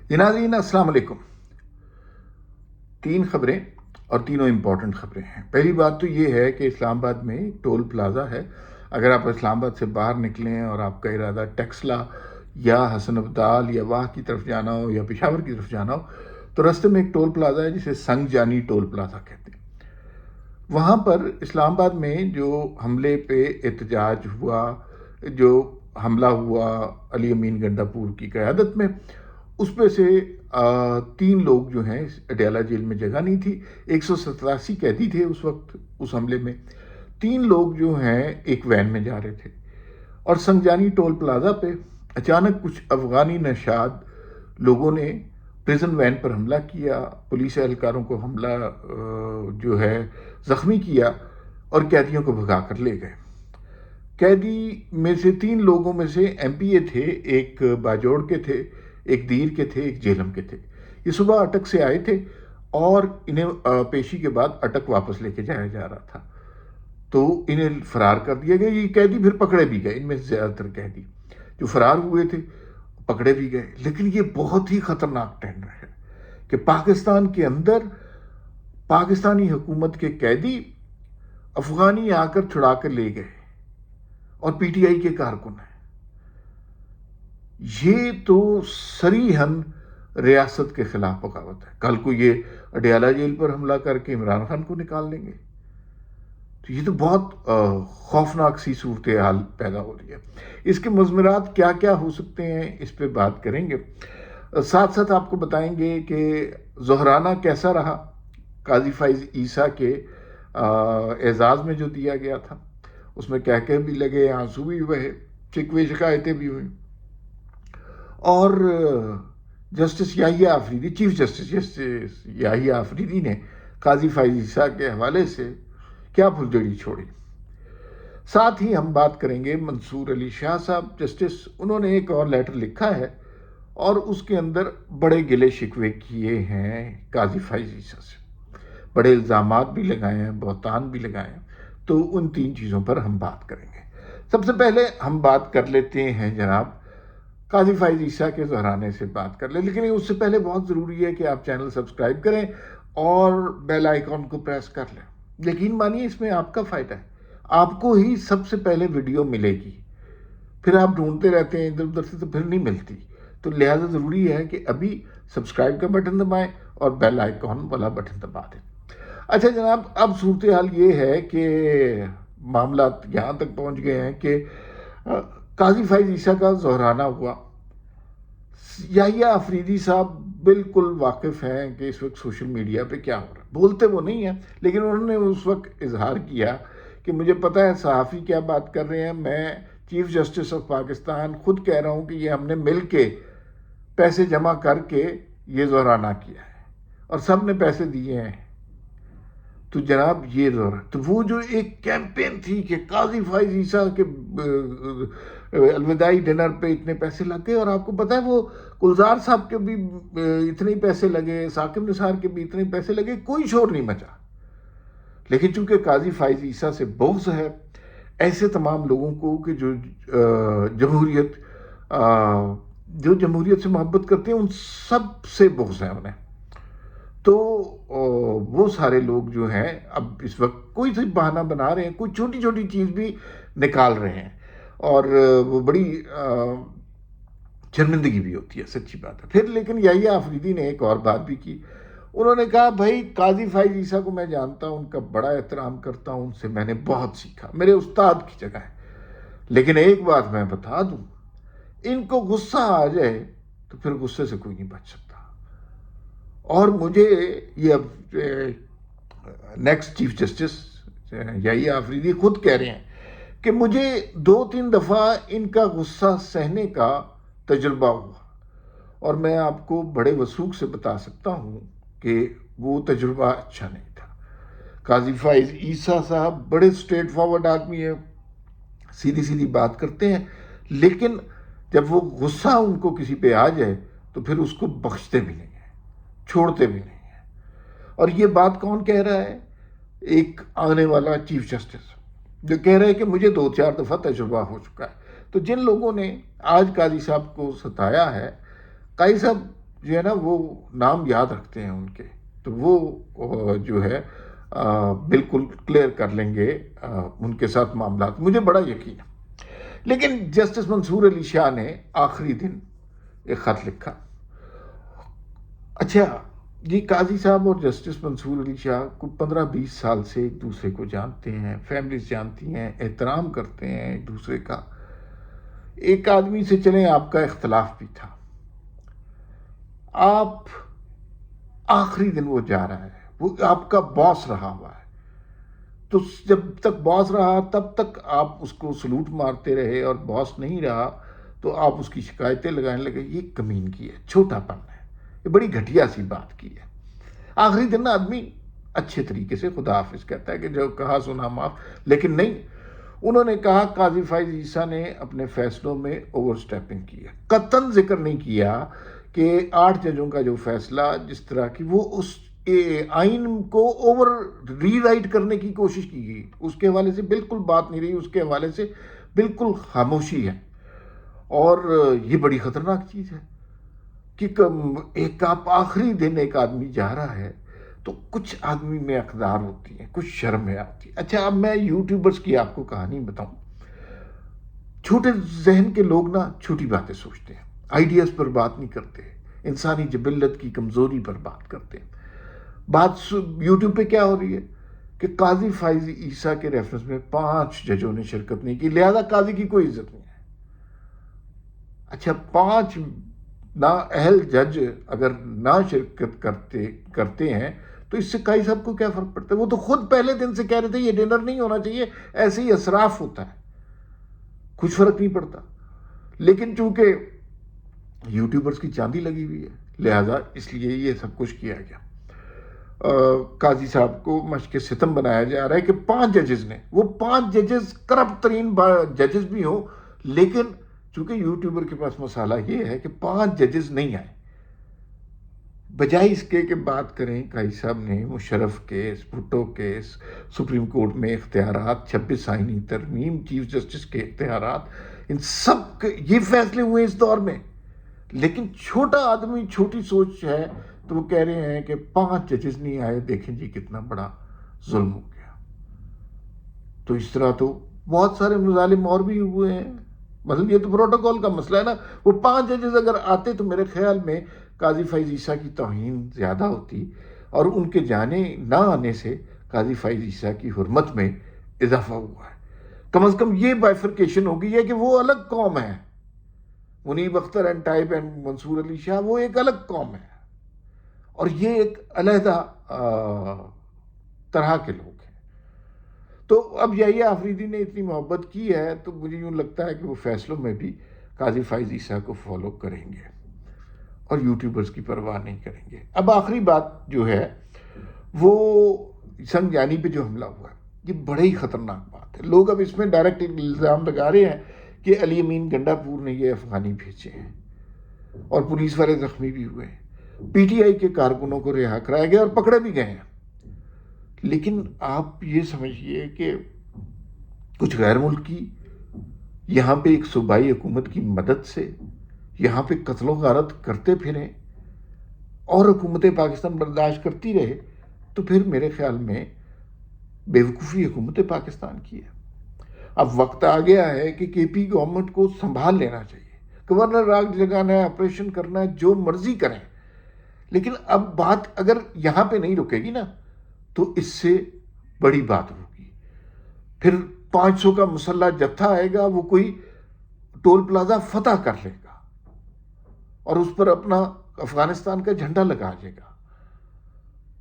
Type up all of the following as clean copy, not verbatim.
جی ناظرین السلام علیکم۔ تین خبریں اور تینوں امپورٹنٹ خبریں ہیں۔ پہلی بات تو یہ ہے کہ اسلام آباد میں ٹول پلازا ہے۔ اگر آپ اسلام آباد سے باہر نکلیں اور آپ کا ارادہ ٹیکسلا یا حسن ابدال یا واہ کی طرف جانا ہو یا پشاور کی طرف جانا ہو تو رستے میں ایک ٹول پلازا ہے جسے سنگ جانی ٹول پلازا کہتے ہیں۔ وہاں پر اسلام آباد میں جو حملے پہ احتجاج ہوا، جو حملہ ہوا علی امین گنڈا پور کی قیادت میں، اس پہ سے 3 لوگ جو ہیں اڈیالہ جیل میں جگہ نہیں تھی، 187 قیدی تھے اس وقت اس حملے میں۔ 3 لوگ جو ہیں ایک وین میں جا رہے تھے اور سنگجانی ٹول پلازا پہ اچانک کچھ افغانی نژاد لوگوں نے پریزن وین پر حملہ کیا، پولیس اہلکاروں کو حملہ جو ہے زخمی کیا اور قیدیوں کو بھگا کر لے گئے۔ قیدی میں سے 3 لوگوں میں سے ایم پی اے تھے، ایک باجوڑ کے تھے، ایک دیر کے تھے، ایک جہلم کے تھے۔ یہ صبح اٹک سے آئے تھے اور انہیں پیشی کے بعد اٹک واپس لے کے جایا جا رہا تھا، تو انہیں فرار کر دیا گیا۔ یہ قیدی پھر پکڑے بھی گئے، ان میں سے زیادہ تر قیدی جو فرار ہوئے تھے پکڑے بھی گئے۔ لیکن یہ بہت ہی خطرناک ٹینڈر ہے کہ پاکستان کے اندر پاکستانی حکومت کے قیدی افغانی آ کر چھڑا کر لے گئے اور پی ٹی آئی کے کارکن ہیں۔ یہ تو صریحاً ریاست کے خلاف بغاوت ہے۔ کل کو یہ اڈیالہ جیل پر حملہ کر کے عمران خان کو نکال لیں گے، تو یہ تو بہت خوفناک سی صورتحال پیدا ہو رہی ہے۔ اس کے مضمرات کیا کیا ہو سکتے ہیں اس پہ بات کریں گے، ساتھ ساتھ آپ کو بتائیں گے کہ ظہرانہ کیسا رہا قاضی فائز عیسیٰ کے اعزاز میں جو دیا گیا تھا، اس میں کہکے بھی لگے، آنسو بھی بہے، شکوے شکایتیں بھی ہوئیں، اور جسٹس یحییٰ آفریدی، چیف جسٹس یحییٰ آفریدی نے قاضی فائز عیسیٰ کے حوالے سے کیا پھلجڑی چھوڑی۔ ساتھ ہی ہم بات کریں گے منصور علی شاہ صاحب جسٹس، انہوں نے ایک اور لیٹر لکھا ہے اور اس کے اندر بڑے گلے شکوے کیے ہیں قاضی فائز عیسیٰ سے، بڑے الزامات بھی لگائے ہیں، بہتان بھی لگائے ہیں، تو ان 3 چیزوں پر ہم بات کریں گے۔ سب سے پہلے ہم بات کر لیتے ہیں جناب قاضی فائز عیسیٰ کے ظہرانے سے بات کر لیں، لیکن اس سے پہلے بہت ضروری ہے کہ آپ چینل سبسکرائب کریں اور بیل آئیکن کو پریس کر لیں۔ یقین مانیے اس میں آپ کا فائدہ ہے، آپ کو ہی سب سے پہلے ویڈیو ملے گی، پھر آپ ڈھونڈتے رہتے ہیں ادھر ادھر سے تو پھر نہیں ملتی، تو لہٰذا ضروری ہے کہ ابھی سبسکرائب کا بٹن دبائیں اور بیل آئیکن والا بٹن دبا دیں۔ اچھا جناب، اب صورتحال یہ ہے کہ معاملات یہاں تک پہنچ گئے ہیں کہ قاضی فائز عیسیٰ کا ظہرانہ ہوا۔ یحییٰ آفریدی صاحب بالکل واقف ہیں کہ اس وقت سوشل میڈیا پہ کیا ہو رہا ہے، بولتے وہ نہیں ہیں لیکن انہوں نے اس وقت اظہار کیا کہ مجھے پتہ ہے صحافی کیا بات کر رہے ہیں، میں چیف جسٹس آف پاکستان خود کہہ رہا ہوں کہ یہ ہم نے مل کے پیسے جمع کر کے یہ ظہرانہ کیا ہے اور سب نے پیسے دیے ہیں۔ تو جناب یہ تو وہ جو ایک کیمپین تھی کہ قاضی فائز عیسیٰ کے الوداعی ڈنر پہ اتنے پیسے لگ گئے، اور آپ کو پتہ ہے وہ گلزار صاحب کے بھی اتنے پیسے لگے، ثاقب نثار کے بھی اتنے پیسے لگے، کوئی شور نہیں مچا۔ لیکن چونکہ قاضی فائز عیسیٰ سے بغض ہے ایسے تمام لوگوں کو کہ جو جمہوریت سے محبت کرتے ہیں، ان سب سے بغض ہے انہیں، تو وہ سارے لوگ جو ہیں اب اس وقت کوئی سی بہانہ بنا رہے ہیں، کوئی چھوٹی چھوٹی چیز بھی نکال رہے ہیں، اور وہ بڑی شرمندگی بھی ہوتی ہے، سچی بات ہے۔ پھر لیکن یحییٰ آفریدی نے ایک اور بات بھی کی، انہوں نے کہا بھائی قاضی فائز عیسیٰ کو میں جانتا ہوں، ان کا بڑا احترام کرتا ہوں، ان سے میں نے بہت سیکھا، میرے استاد کی جگہ ہے، لیکن ایک بات میں بتا دوں، ان کو غصہ آ جائے تو پھر غصے سے کوئی نہیں بچ سکتا، اور مجھے یہ اب نیکسٹ چیف جسٹس یحییٰ آفریدی خود کہہ رہے ہیں کہ مجھے 2-3 دفعہ ان کا غصہ سہنے کا تجربہ ہوا، اور میں آپ کو بڑے وثوق سے بتا سکتا ہوں کہ وہ تجربہ اچھا نہیں تھا۔ قاضی فائز عیسیٰ صاحب بڑے اسٹریٹ فارورڈ آدمی ہیں، سیدھی سیدھی بات کرتے ہیں، لیکن جب وہ غصہ ان کو کسی پہ آ جائے تو پھر اس کو بخشتے بھی نہیں ہیں، چھوڑتے بھی نہیں ہیں۔ اور یہ بات کون کہہ رہا ہے؟ ایک آنے والا چیف جسٹس جو کہہ رہے ہیں کہ مجھے 2-4 دفعہ تجربہ ہو چکا ہے۔ تو جن لوگوں نے آج قاضی صاحب کو ستایا ہے، قاضی صاحب جو ہے نا وہ نام یاد رکھتے ہیں ان کے، تو وہ جو ہے بالکل کلیئر کر لیں گے ان کے ساتھ معاملات، مجھے بڑا یقین ہے۔ لیکن جسٹس منصور علی شاہ نے آخری دن ایک خط لکھا۔ اچھا جی، قاضی صاحب اور جسٹس منصور علی شاہ کو 15-20 سال سے ایک دوسرے کو جانتے ہیں، فیملیز جانتی ہیں، احترام کرتے ہیں ایک دوسرے کا۔ ایک آدمی سے چلیں آپ کا اختلاف بھی تھا، آپ آخری دن وہ جا رہا ہے، وہ آپ کا باس رہا ہوا ہے، تو جب تک باس رہا تب تک آپ اس کو سلوٹ مارتے رہے، اور باس نہیں رہا تو آپ اس کی شکایتیں لگانے لگے۔ یہ کمینگی ہے، چھوٹا پن ہے، یہ بڑی گھٹیا سی بات کی ہے۔ آخری دن آدمی اچھے طریقے سے خدا حافظ کہتا ہے کہ جو کہا سنا معاف، لیکن نہیں، انہوں نے کہا قاضی فائز عیسیٰ نے اپنے فیصلوں میں اوور سٹیپنگ کی ہے۔ قطعاً ذکر نہیں کیا کہ 8 ججوں کا جو فیصلہ جس طرح کی وہ اس آئین کو اوور ری رائٹ کرنے کی کوشش کی گئی، اس کے حوالے سے بالکل بات نہیں رہی، اس کے حوالے سے بالکل خاموشی ہے۔ اور یہ بڑی خطرناک چیز ہے کہ ایک آپ آخری دن ایک آدمی جا رہا ہے تو کچھ آدمی میں اقدار ہوتی ہیں، کچھ شرمیں آتی ہیں۔ اچھا اب میں یوٹیوبرز کی آپ کو کہانی بتاؤں۔ چھوٹے ذہن کے لوگ نا چھوٹی باتیں سوچتے ہیں، آئیڈیاز پر بات نہیں کرتے، انسانی جبلت کی کمزوری پر بات کرتے ہیں۔ بات یوٹیوب پہ کیا ہو رہی ہے کہ قاضی فائز عیسیٰ کے ریفرنس میں 5 ججوں نے شرکت نہیں کی، لہذا قاضی کی کوئی عزت نہیں ہے۔ اچھا 5 نااہل جج اگر نہ شرکت کرتے ہیں تو اس سے قاضی صاحب کو کیا فرق پڑتا ہے؟ وہ تو خود پہلے دن سے کہہ رہے تھے یہ ڈنر نہیں ہونا چاہیے، ایسے ہی اسراف ہوتا ہے، کچھ فرق نہیں پڑتا۔ لیکن چونکہ یوٹیوبرز کی چاندی لگی ہوئی ہے، لہذا اس لیے یہ سب کچھ کیا گیا۔ قاضی صاحب کو مشق ستم بنایا جا رہا ہے کہ 5 ججز نے، وہ 5 ججز کرپٹ ترین ججز بھی ہوں، لیکن چونکہ یوٹیوبر کے پاس مسئلہ یہ ہے کہ 5 ججز نہیں آئے، بجائے اس کے کہ بات کریں قاضی صاحب نے Musharraf case, Bhutto case, supreme court میں اختیارات، 26 آئینی ترمیم، چیف جسٹس کے اختیارات، ان سب کے یہ فیصلے ہوئے اس دور میں، لیکن چھوٹا آدمی چھوٹی سوچ ہے تو وہ کہہ رہے ہیں کہ 5 ججز نہیں آئے، دیکھیں جی کتنا بڑا ظلم ہو گیا۔ تو اس طرح تو بہت سارے مظالم اور بھی ہوئے ہیں، مثلا یہ تو پروٹوکول کا مسئلہ ہے نا، وہ 5 ججز اگر آتے تو میرے خیال میں قاضی فائز عیسیٰ کی توہین زیادہ ہوتی، اور ان کے جانے نہ آنے سے قاضی فائز عیسیٰ کی حرمت میں اضافہ ہوا ہے۔ کم از کم یہ بائفرکیشن ہو گئی ہے کہ وہ الگ قوم ہے، منیب اختر اینڈ ٹائب اینڈ منصور علی شاہ وہ ایک الگ قوم ہے، اور یہ ایک علیحدہ طرح کے لوگ ہیں۔ تو اب یحییٰ آفریدی نے اتنی محبت کی ہے تو مجھے یوں لگتا ہے کہ وہ فیصلوں میں بھی قاضی فائز عیسیٰ کو فالو کریں گے اور یوٹیوبرز کی پرواہ نہیں کریں گے۔ اب آخری بات جو ہے وہ سنجانی پہ جو حملہ ہوا ہے، یہ بڑے ہی خطرناک بات ہے۔ لوگ اب اس میں ڈائریکٹ الزام لگا رہے ہیں کہ علی امین گنڈا پور نے یہ افغانی بھیجے ہیں، اور پولیس والے زخمی بھی ہوئے ہیں، پی ٹی آئی کے کارکنوں کو رہا کرایا گیا اور پکڑے بھی گئے ہیں۔ لیکن آپ یہ سمجھیے کہ کچھ غیر ملکی یہاں پہ ایک صوبائی حکومت کی مدد سے یہاں پہ قتل و غارت کرتے پھریں اور حکومت پاکستان برداشت کرتی رہے، تو پھر میرے خیال میں بے وقوفی حکومت پاکستان کی ہے۔ اب وقت آ گیا ہے کہ کے پی گورنمنٹ کو سنبھال لینا چاہیے، گورنر راگ جگانا ہے، آپریشن کرنا ہے، جو مرضی کریں، لیکن اب بات اگر یہاں پہ نہیں رکے گی نا تو اس سے بڑی بات ہوگی۔ پھر 500 کا مسلح جتھا آئے گا، وہ کوئی ٹول پلازا فتح کر لے گا اور اس پر اپنا افغانستان کا جھنڈا لگا جائے گا۔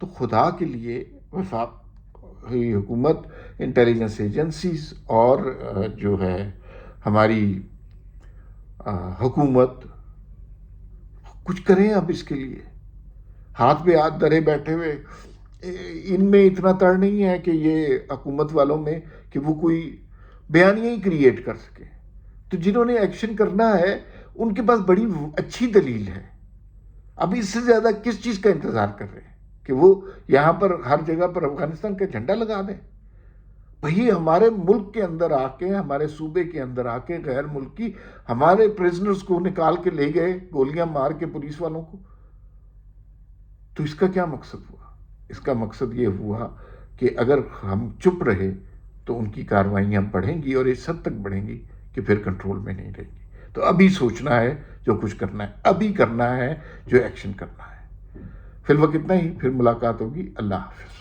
تو خدا کے لیے وفاقی حکومت، انٹیلیجنس ایجنسیز اور جو ہے ہماری حکومت کچھ کریں اب اس کے لیے۔ ہاتھ پہ ہاتھ دھرے بیٹھے ہوئے ان میں اتنا تڑ نہیں ہے کہ یہ حکومت والوں میں کہ وہ کوئی بیانیہ ہی کریٹ کر سکے۔ تو جنہوں نے ایکشن کرنا ہے ان کے پاس بڑی اچھی دلیل ہے۔ اب اس سے زیادہ کس چیز کا انتظار کر رہے ہیں کہ وہ یہاں پر ہر جگہ پر افغانستان کا جھنڈا لگا دیں؟ وہی ہمارے ملک کے اندر آ کے، ہمارے صوبے کے اندر آ کے غیر ملکی ہمارے پریزنرز کو نکال کے لے گئے، گولیاں مار کے پولیس والوں کو، تو اس کا کیا مقصد ہوا؟ اس کا مقصد یہ ہوا کہ اگر ہم چپ رہے تو ان کی کارروائیاں بڑھیں گی اور اس حد تک بڑھیں گی کہ پھر کنٹرول میں نہیں رہے گی. تو ابھی سوچنا ہے جو کچھ کرنا ہے، ابھی کرنا ہے جو ایکشن کرنا ہے. فی الوقت اتنا ہی، پھر ملاقات ہوگی. اللہ حافظ.